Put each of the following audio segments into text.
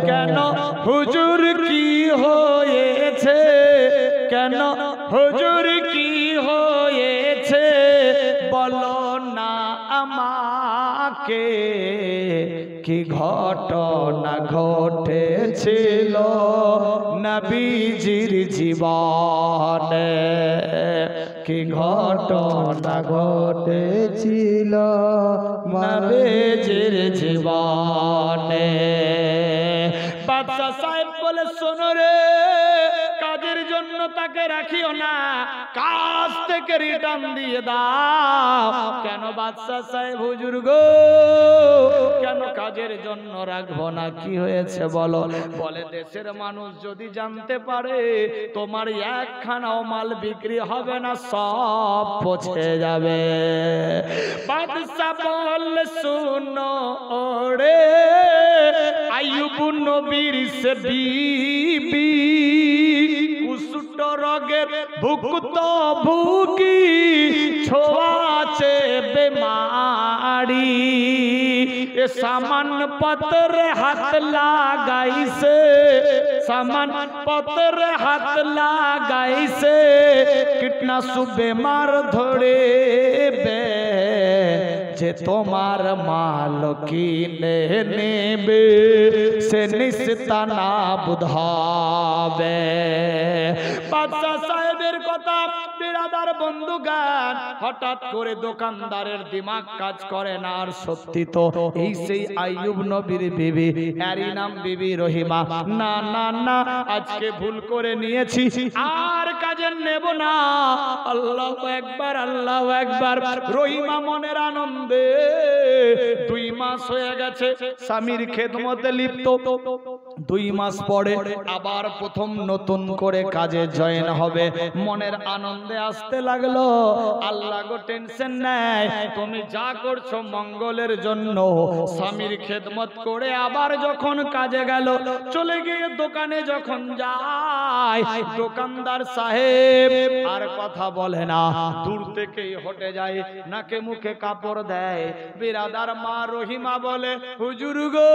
কেন হুজুর কি হয়েছে, কেন হুজুর কি হয়েছে বলো না আমাকে, কি ঘটনা ঘটেছিল নবীজির জীবনে, কি ঘটনা ঘটেছিল নবীজির জীবনে। বাদশা সাহেব বলে শোনো রে, কাজের জন্য তাকে রাখিও না, কাজ থেকে রিটার্ন দিয়ে দাও। কেন বাদশা সাহেব হুজুর গো, কেন কাজের জন্য রাখবো না, কি হয়েছে বলো? বলে দেশের মানুষ যদি জানতে পারে তোমার একখানাও মাল বিক্রি হবে না, সব পচে যাবে। বাদশা বললে শোনো ওরে আইয়ুব নবীর সে বিবি, কুষ্ঠ রোগের ভুক্ত ভুগি, ছোঁয়াছে বেমারি, এ সামান্য পত্রে হাত লাগাইছে, সামান্য পত্রে হাত লাগাইছে, কীটনাশক বেমার ধরে বে, যে তোমার মাল কিনে নেবে সে নিস্তানা বুঝাবে। বাদশা সাহেবের কথা বিরাদার বন্ধুগান, হঠাৎ করে দোকানদারের দিমাগ কাজ করে না, আর সত্যি তো এই সেই আইয়ুব নবীর বিবি, এরই নাম বিবি রহিমা। না না না, আজকে ভুল করে নিয়েছি, আর কাজে নেব না। আল্লাহু আকবার, আল্লাহু আকবার। রহিমা মনের আনন্দে 2 মাস হয়ে গেছে স্বামীর খেদমতে লিপ্ত, 2 মাস পরে আবার প্রথম নতুন করে কাজে জয়েন হবে, মনের আনন্দে আসতে লাগলো। আল্লাহ গো টেনশন নাই, তুমি যা করছো মঙ্গলের জন্য। স্বামীর খেদমত করে আবার যখন কাজে গেল, চলে গিয়ে দোকানে যখন যায়, দোকানদার সাহেব আর কথা বলে না, দূর থেকেই হটে যায়, নাকে মুখে কাপড় দেয়। বিরাদার মা রহিমা বলে হুজুর গো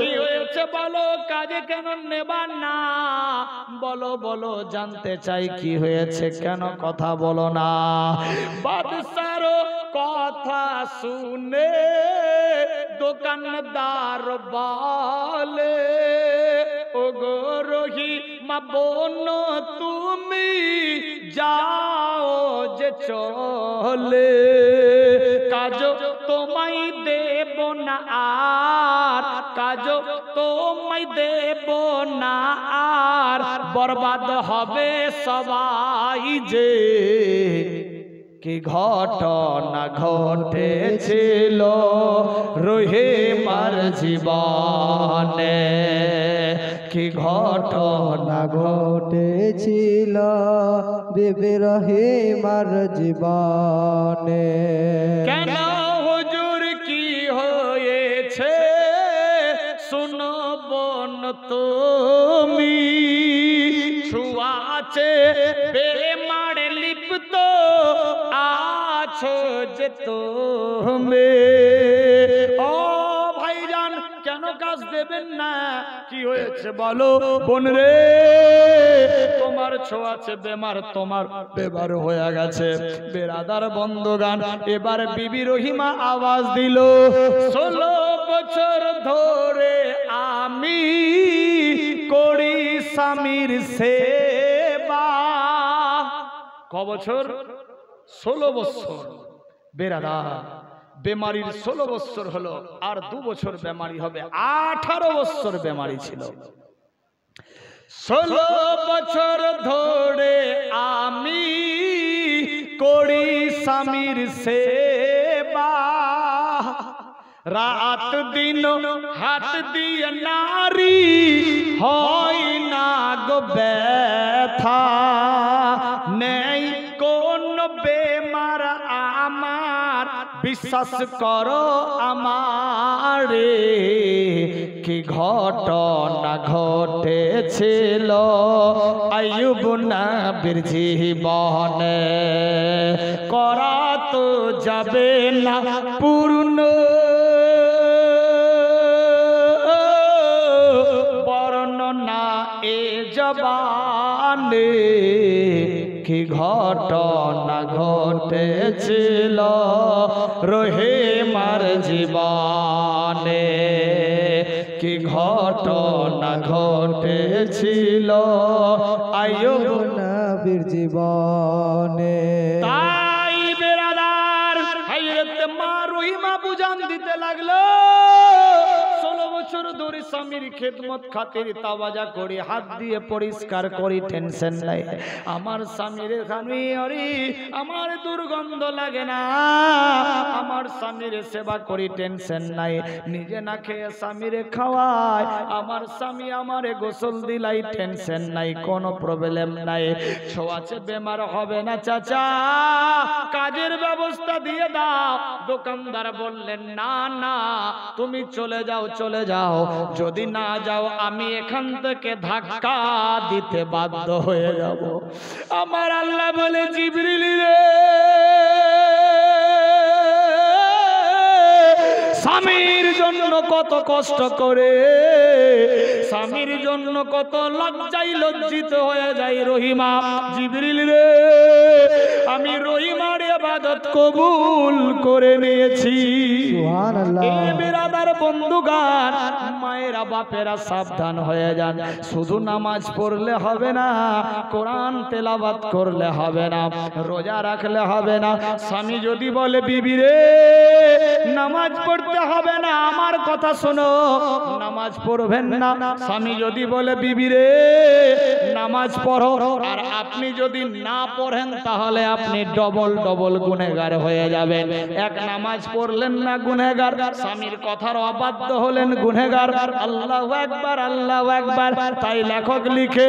কি হয়েছে বলো, কাজে কেন নেবা না? বলো বলো, জানতে চাই কি হয়েছে, কেন কথা বলো না? বাদশার কথা শুনে দোকানদার বলে ও গো রহিমা বোন তুমি যাও যে চলে, কাজ তোমায় দেব না আর, কাজ তোমায় দেব না আর, বরবাদ হবে সবাই যে, কি ঘটনা ঘটেছিল রহিমার জীবনে, কি ঘটনা ঘটেছিল বিবি রহিমার জীবনে। কেন হুজুর কি হয়েছে শুনো বোন তুমি, ছুঁয়াছে বেমারে লিপ্ত আছো যে তুমি। ও ভাইজান কেন কাজ দেবেন না, কি হয়েছে বলো? বোন রে তোমার ছোঁয়াছে বেমার, তোমার বেমার হয়ে গেছে। বেরাদার বন্ধগান, এবার বিবি রহিমা আওয়াজ দিল 16 বছর ধরে আমি করি স্বামীর সেবা। ক বছর? 16 বছর। বেরাদার বেমারির 16 বছর হলো, আর 2 বছর বেমারি হবে, 18 বছর বেমারি ছিল। 16 বছর ধরে আমি করি স্বামীর সেবা, রাত দিন হাত দিয়ে নারী হয় না গো ব্যথা, নেই কোন বেমার আমার বিশ্বাস করো আমারে, কি ঘটনা ঘটেছিল আইয়ুব নবীর জীবনে, করা তো যাবে না পূর্ণ সালে কি ঘটনা ঘটেছিল রহিমার জীবনে, কি ঘটনা ঘটেছিল আইয়ুব নবীর জীবনে। তাই বেরাদার হযরত মা রহিমা বুঝান দিতে লাগলো, 16 বছর ধরে স্বামীর খেদমত খাতির তাওয়াজা করি, হাত দিয়ে পরিষ্কার করি, টেনশন নাই। আমার স্বামীর খানি অরি আমার দুর্গন্ধ লাগে না, আমার স্বামীর সেবা করি, টেনশন নাই। নিজে না খেয়ে স্বামীরে খাওয়াই, আমার স্বামী আমারে গোসল দিলাই, টেনশন নাই, কোনো প্রবলেম নাই। ছোঁয়াচে বেমার হবে না চাচা, কাজের ব্যবস্থা দিয়ে দাও। দোকানদার বললেন না না তুমি চলে যাও, চলে যাও, যদি না যাও আমি এখান থেকে ধাক্কা দিতে বাধ্য হয়ে যাব। আমার আল্লাহ বলে জিবরিল রে, স্বামীর জন্য কত কষ্ট করে, স্বামীর জন্য কত লজ্জায় লজ্জিত হয়ে যায় রহিমা। জিবরিল রে, আমি রহিমার ইবাদত কবুল করে নিয়েছি। সুবহানাল্লাহ। এ বিরাদার বন্ধুগান, মায়েরা বাপেরা সাবধান হয়ে যান। শুধু নামাজ পড়লে হবে না, কোরআন তেলাওয়াত করলে হবে না, রোজা রাখলে হবে না। স্বামী যদি বলে বিবি রে নামাজ পড়তে হবে না, আমার কথা শোনো, নামাজ পড়বেন না। স্বামী যদি বলে বিবি রে নামাজ পড়ো, আর আপনি যদি না পড়েন তাহলে আপনি ডবল ডবল গুনাহগার হয়ে যাবেন। এক নামাজ পড়লেন না গুনাহগার, স্বামীর কথার অবাধ্য হলেন গুনাহগার। আল্লাহু আকবার, আল্লাহু আকবার। তাই লেখক লিখে,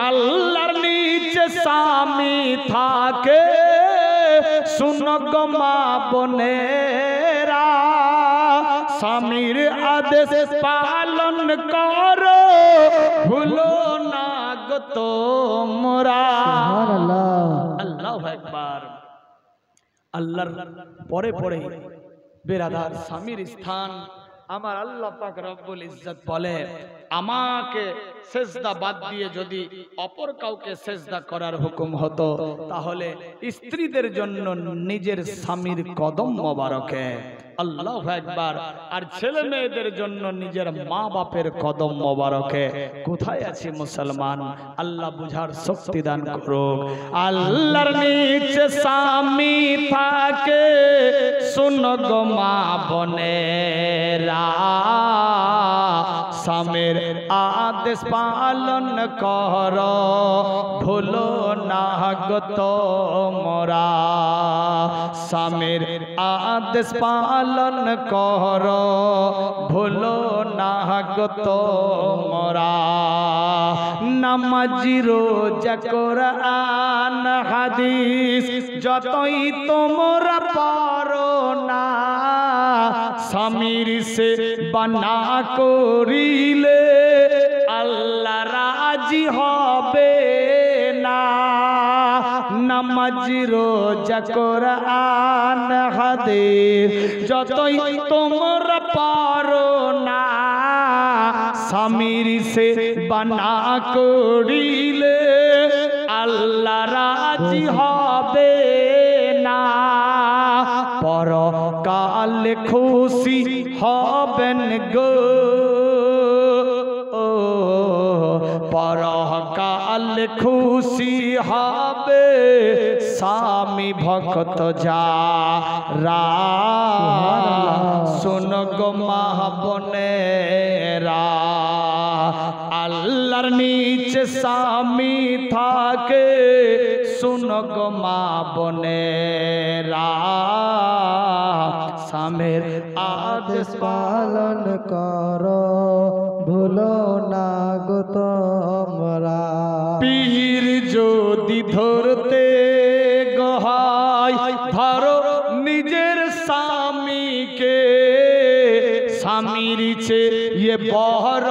আল্লাহর নিচে স্বামী থাকে, শুনো গো মা বোনেরা, স্বামীর আদেশ পালন করো, ভুলো না গো তোমরা। সুবহানাল্লাহ। আল্লাহু আকবার। আল্লাহর পরে পরে বেরাদার স্বামীর স্থান আমার আল্লাহ পাক রব্বুল ইজ্জত বলে, আমাকে সেজদা বাদ দিয়ে যদি অপর কাউকে সেজদা করার হুকুম হতো তাহলে স্ত্রীদের জন্য নিজের স্বামীর কদম মোবারকে, আল্লাহু আকবার, আর ছেলে মেয়েদের জন্য নিজের মা বাপের কদম মোবারকে। কোথায় আছে মুসলমান? আল্লাহ বুঝার শক্তি দান করুক। আল্লাহর নিচে স্বামী থাকে, শুনো গো মা বোনেরা, স্বামীর আদেশ পালন করো, ভুলো না গো তোমরা, স্বামীর আদেশ পালন করো, ভুলো না গো তোমরা। নামাজি রোজা কোরআন হাদিস যতই তোমরা পারো না, স্বামীর সে বানা করিলে আল্লাহ রাজি হবে না। নামাজ রোজা কোরআন হাদিস যতই তোমরা পারো না, স্বামীর সে বানা করিলে আল্লাহ রাজি হবে না। পরকালে খুশি হবেন গো, পরকালে খুশি হবে স্বামী ভক্ত যারা, শোনো গো মা বোনেরা, আল্লাহর নিচে স্বামী থাকে, শোনো গো মা বোনেরা, স্বামীর আদেশ পালন করো, ভুলো না গো তোমরা। পীর যদি ধরতে গহায় ধরো নিজের স্বামীকে, স্বামীর চেয়ে বড়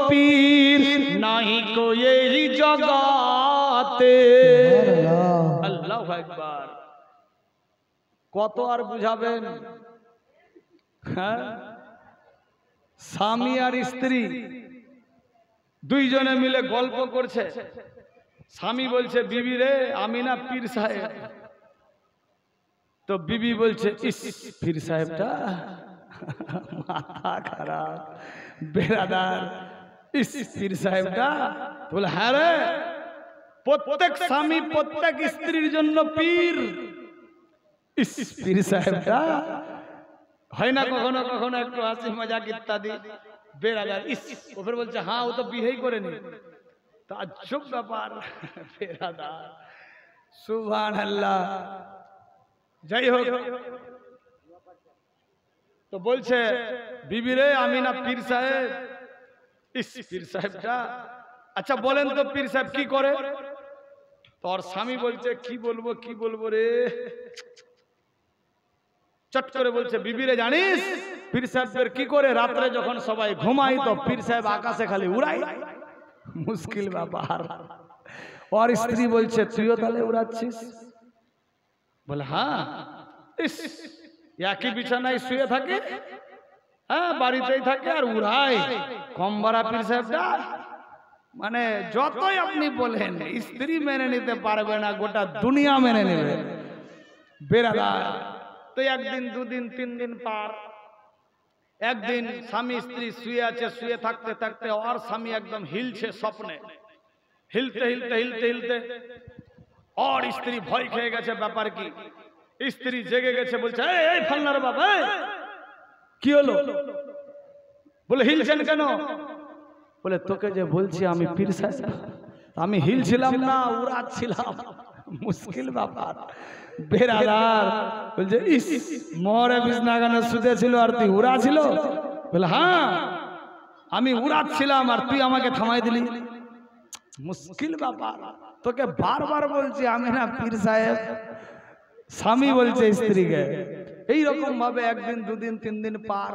পীর নাই কো এই জগতে। আল্লাহু আকবার। কত আর বুঝাবেন? হ্যাঁ, স্বামী আর স্ত্রী দুইজনে মিলে গল্প করছে, স্বামী বলছে বিবি রে আমি না পীর সাহেব। তো বিবি বলছে ইস পীর সাহেবটা মাথা খারাপ বেরাদার, ইস পীর সাহেবটা। বলে হ্যাঁ রে, প্রত্যেক স্বামী প্রত্যেক স্ত্রীর জন্য পীর। ইস পীর সাহেবটা হয় না কখনো কখনো একটু হাসি মজাক ইত্যাদি। বেরাদার ইস, ওপর বলছে হ্যাঁ ও তো বিয়েই করেনি। তাজ্জব ব্যাপার বেরাদার, সুবহানাল্লাহ। যাই হোক, তো বলছে বিবি রে আমি না পীর সাহেব। ইস পীর সাহেবটা, আচ্ছা বলেন তো পীর সাহেব কি করে? তোর স্বামী বলছে কি বলবো রে। চট করে বলছে বিবি রে জানিস পীর সাহেবের কি করে? রাত্রে যখন সবাই ঘুমাই তো পীর সাহেব আকাশে খালি উড়াই। মুশকিল ব্যাপার। और স্ত্রী বলছে তুইও তাহলে উড়াচ্ছিস? বলে হ্যাঁ, ইস একই বিছানায় শুয়ে থাকে, হ্যাঁ বাড়িতেই থাকে আর উড়ায়। কম বাড়া পীর সাহেবটা। মানে যতই আপনি বলেন স্ত্রী মেনে নিতে পারবে না, গোটা দুনিয়া মেনে নেবে বেরাদার। তো একদিন দুদিন তিন দিন পার, একদিন স্বামী স্ত্রী শুয়ে আছে, শুয়ে থাকতে থাকতে আর স্বামী একদম হিলছে স্বপ্নে, হিলতে হিলতে হিলতে হিলতে আর স্ত্রী ভয় খেয়ে গেছে। ব্যাপার কি? স্ত্রী জেগে গেছে, বলছে এই ফাল্লার বাবা কি হলো? বলে হিলছেন কেন? বলে তোকে যে বলছি আমি পীর সাহেব, আমি হিলছিলাম না উড়াচ্ছিলাম। মুশকিল ব্যাপার বেরাদার। বলছে ইস মোহরে বিছনা গানে শুতেছিল আর তুই উড়াছিল? বলে হ্যাঁ আমি উড়াচ্ছিলাম আর তুই আমাকে থামাই দিলি। মুশকিল ব্যাপার। তোকে বারবার বলছি আমি না পীর সাহেব। স্বামী বলছে স্ত্রীকে। এইরকম ভাবে একদিন দুদিন তিন দিন পার।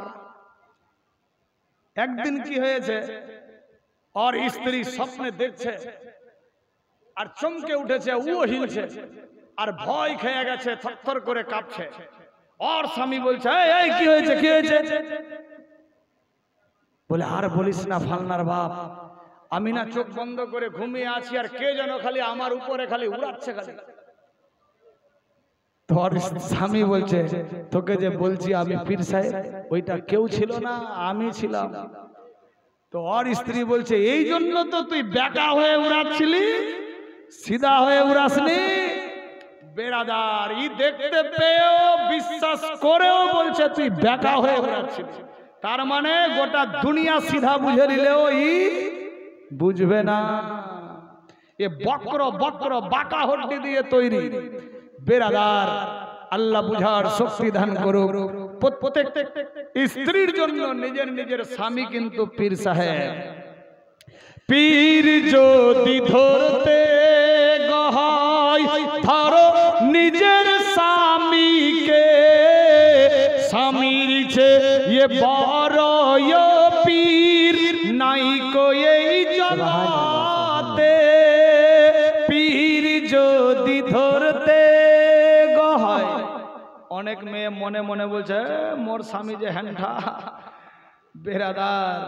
একদিন কি হয়েছে, আর স্ত্রী স্বপ্নে দেখছে আর চমকে উঠেছে, ও হিলছে আর ভয় খেয়ে গেছে, থরথর করে কাঁপছে। আর স্বামী বলছে এই কি হয়েছে কি হয়েছে? বলে আর বলিস না ফালনার বাপ, আমি না চোখ বন্ধ করে ঘুমিয়ে আছি আর কে যেন খালি আমার উপরে খালি উড়াচ্ছে খালি। তোর স্বামী বলছে তোকে যে বলছি আমি পীর সাহেব, ওইটা কেউ ছিল না, আমি ছিলাম। তো আর স্ত্রী বলছে এই জন্য তো তুই বেকা হয়ে উড়াচ্ছিলি, সিধা হয়ে উড়াসনি। বেরাদার ই দেখতে পেয়েও বিশ্বাস করেও বলছে তুই বেকা হয়ে উড়াচ্ছিলি। তার মানে গোটা দুনিয়া সিধা বুঝে নিলেও ই বুঝবে না। এ বক্র বক্র বাঁকা হড্ডি দিয়ে তৈরি। বেরাদার আল্লাহ বুঝার শক্তি দান করুক। প্রত্যেক স্ত্রীর জন্য নিজের নিজের স্বামী কিন্তু পীর সাহেব। পীর যদি ধরতে গহাই ধরো নিজের স্বামীকে, স্বামীর চেয়ে বড় পীর নাই কো এই জগতে। পীর যদি ধরতে গহাই। অনেক মেয়ে মনে মনে বলছে মোর স্বামী যে হ্যান্ডা। বেরাদার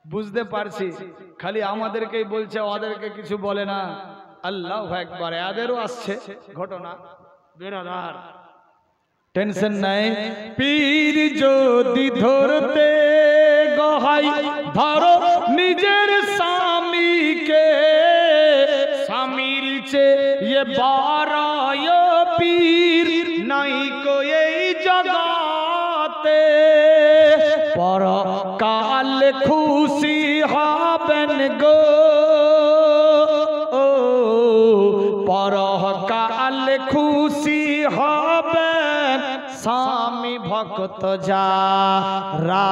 বুঝতে পারছি, খালি আমাদেরকেই বলছে, ওদেরকে কিছু বলে না। আল্লাহু আকবার, এদেরও আসছে ঘটনা। বেরাদার টেনশন নাই। পীর যদি ধরতে গহাই ধরো নিজের স্বামীকে, স্বামীর চেয়ে বড় পীর নাই কো এই জগতে। পরকাল খুশি হবেন গো, পরকাল খুশি হবেন স্বামী ভক্ত যারা।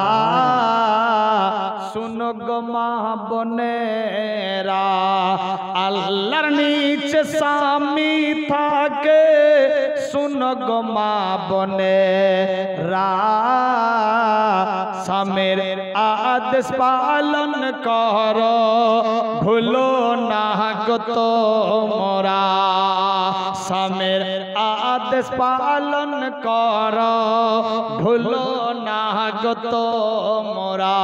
শুনো গো মা বোনেরা, আল্লাহর নিচে স্বামী থাকে। শুনো গো মা বোনেরা, স্বামীর আদেশ পালন করো, ভুলো না গো তোমরা। স্বামীর আদেশ আদেশ পালন কর, ভুলো না গো তোমরা।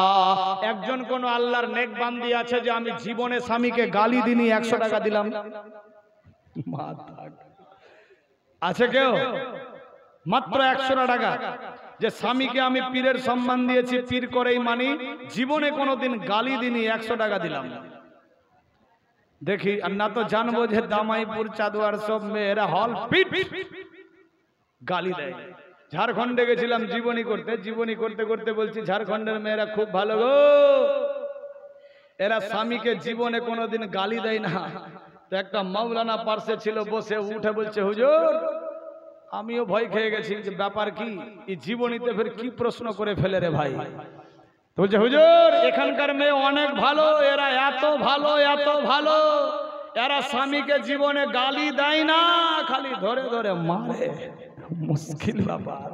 একজন কোন আল্লাহর নেক বান্দি আছে যে আমি জীবনে স্বামীকে গালি দিনি 100 টাকা দিলাম? আছে কেউ? মাত্র 100 টাকা, যে স্বামীকে আমি পীরের সম্মান দিয়েছি, পীর করেই মানি, জীবনে কোনোদিন গালি দিনি, 100 টাকা দিলাম। দেখি, আর না তো জানবো যে দামাইপুর চাদুয়ার সব মেয়েরা হল পিট গালি দেয়। ঝাড়খণ্ডে গেছিলাম জীবনী করতে করতে বলছি ঝাড়খণ্ডের মেয়েরা খুব ভালো গো, এরা স্বামীকে জীবনে কোনোদিন গালি দেয় না। তো একটা মাওলানা পার্শ্বে ছিল, বসে উঠে বলছে হুজুর, আমিও ভয় খেয়ে গেছি যে ব্যাপার কি, এই জীবনীতে ফের কি প্রশ্ন করে ফেলে রে ভাই। তো বলছে হুজুর, এখানকার মেয়ে অনেক ভালো, এরা এত ভালো এত ভালো, এরা স্বামীকে জীবনে গালি দেয় না, খালি ধরে ধরে মারে। মুশকিল ব্যাপার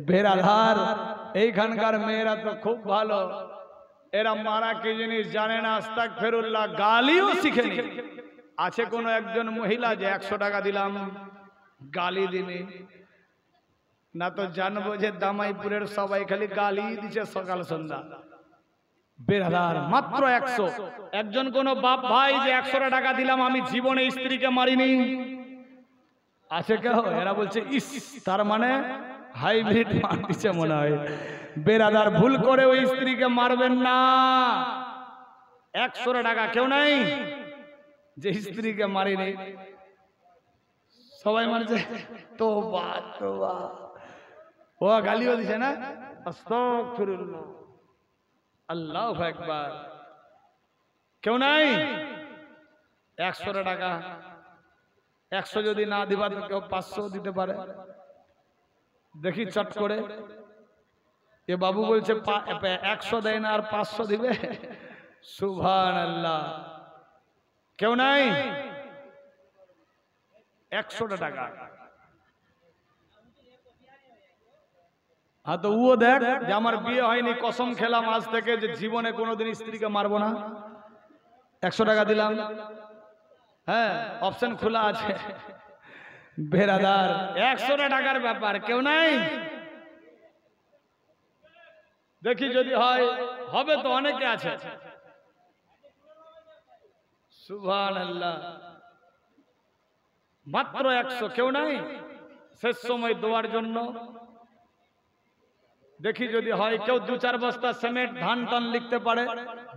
বেরাধার, এইখানকার মেয়েরা তো খুব ভালো, এরা মারা কি জিনিস জানে না, আস্তাগফিরুল্লাহ, গালিও শিখেনি। আছে কোন একজন মহিলা যে 100 টাকা দিলাম গালি দিনে? না তো জানবো যে দামাইপুরের সবাই খালি গালি দিচ্ছে সকাল সন্ধ্যা। বেরাদার, মাত্র 100। একজন কোন বাপ ভাই যে 100 টাকা দিলাম আমি জীবনে স্ত্রীকে মারিনি? আছে কেউ? এরা বলছে ইস, তার মানে হাইব্রিড মার দিচ্ছে মনে হয়। বেরাদার, ভুল করে ওই স্ত্রীকে মারবেন না। 100 টাকা কেউ নাই যে স্ত্রীকে মারিনি? সবাই মারছে। তোবা তোবা, ও গালিও দিছে না? আস্তাগফিরুল্লাহ, আল্লাহু আকবার। কেউ নাই? 100 টাকা, 100 যদি না দিবা তো কেউ 500 দিতে পারে। দেখি চট করে, এ বাবু বলছে 100 দেয় না আর 500 দিবে। সুবহানাল্লাহ, কেউ নাই? 100 টাকা। হ্যাঁ, তো ও দেখ যে আমার বিয়ে হয়নি, কসম খেলাম আজ থেকে যে জীবনে কোনোদিন স্ত্রীকে মারবো না, 100 টাকা দিলাম। হ্যাঁ, অপশন খোলা আছে। বেরাদার, 100 টাকার ব্যাপার, কেউ নাই? দেখি যদি হয়, হবে তো অনেকে আছে। সুবহানাল্লাহ, মাত্র 100, কেউ নাই? শেষ সময় দেওয়ার জন্য দেখি যদি হয় কেউ 2-4 বস্তা সিমেন্ট ধান টান লিখতে পারে।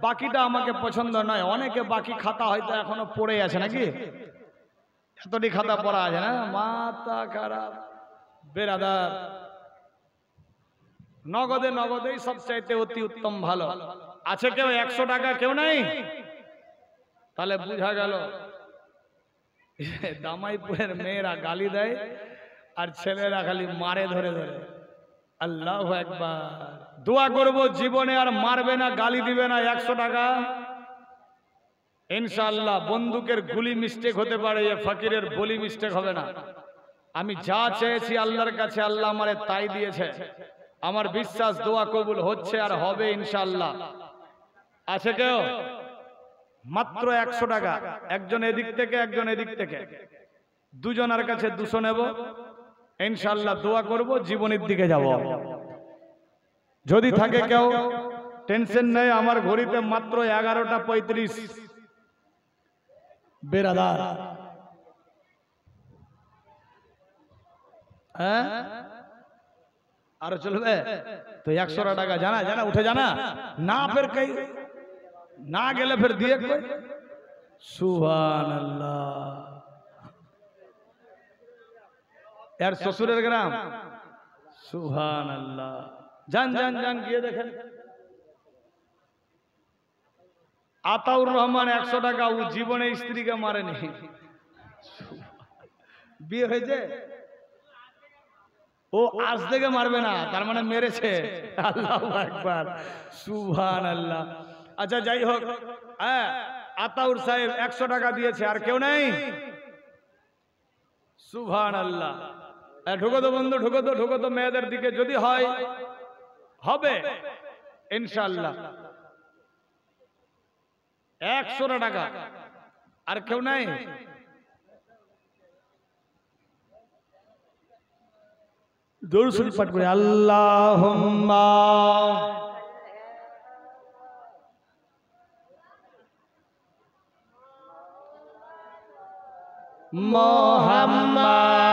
বাকিটা আমাকে পছন্দ নয়, অনেকে বাকি খাতা হয়তো এখনো পড়ে আছে নাকি, এতটি খাতা পড়া আছে না, মাথা খারাপ। বেরাদার, নগদেই সবচাইতে অতি উত্তম ভালো। আছে কেউ 100 টাকা? কেউ নাই? তাহলে বুঝা গেল দামাইপুরের মেয়েরা গালি দেয় আর ছেলেরা খালি মারে ধরে ধরে। আল্লাহু আকবার। দোয়া করব জীবনে আর মারবে না, গালি দিবে না। 100 টাকা ইনশাআল্লাহ। বন্দুকের গুলি মিস্টেক হতে পারে, এ ফকিরের বলি মিস্টেক হবে না। আমি যা চেয়েছি আল্লাহর কাছে, আল্লাহ আমারে তাই দিয়েছে। আমার বিশ্বাস দোয়া কবুল হচ্ছে আর হবে ইনশাআল্লাহ। আছে কেউ? মাত্র 100 টাকা, একজন এদিক থেকে একজন এদিক থেকে, দুজনের কাছে 200 নেব ইনশাআল্লাহ। দোয়া করব, জীবনের দিকে যাব। যদি থাকে কেউ, টেনশন নেই, আমার ঘড়িতে মাত্র 11টা 35। বেরাদার, হ্যাঁ আরো চলবে তো? 100 টাকা জানা জানা উঠে জানা না, ফের কই না গেলে ফের দিয়ে কই। সুবহানাল্লাহ, এর শ্বশুরের গ্রাম। সুবহানাল্লাহ, জান জান জান গিয়ে দেখেন। আতাউর রহমান 100 টাকা, ও জীবনে স্ত্রীকে মারেনি। বিয়ে হয়েছে, ও আজ থেকে মারবে না, তার মানে মেরেছে। আল্লাহু আকবার, সুবহানাল্লাহ। আচ্ছা যাই হোক, হ্যাঁ আতাউর সাহেব 100 টাকা দিয়েছে। আর কেউ নেই? সুবহানাল্লাহ। ঢুকো তো বন্ধু, ঢুকো তো মেয়েদের দিকে। যদি হয় হবে ইনশাআল্লাহ। 100 টাকা। আর কেউ নাই? দরুদ শরীফ পাঠ করে আল্লাহুম্মা মুহাম্মাদ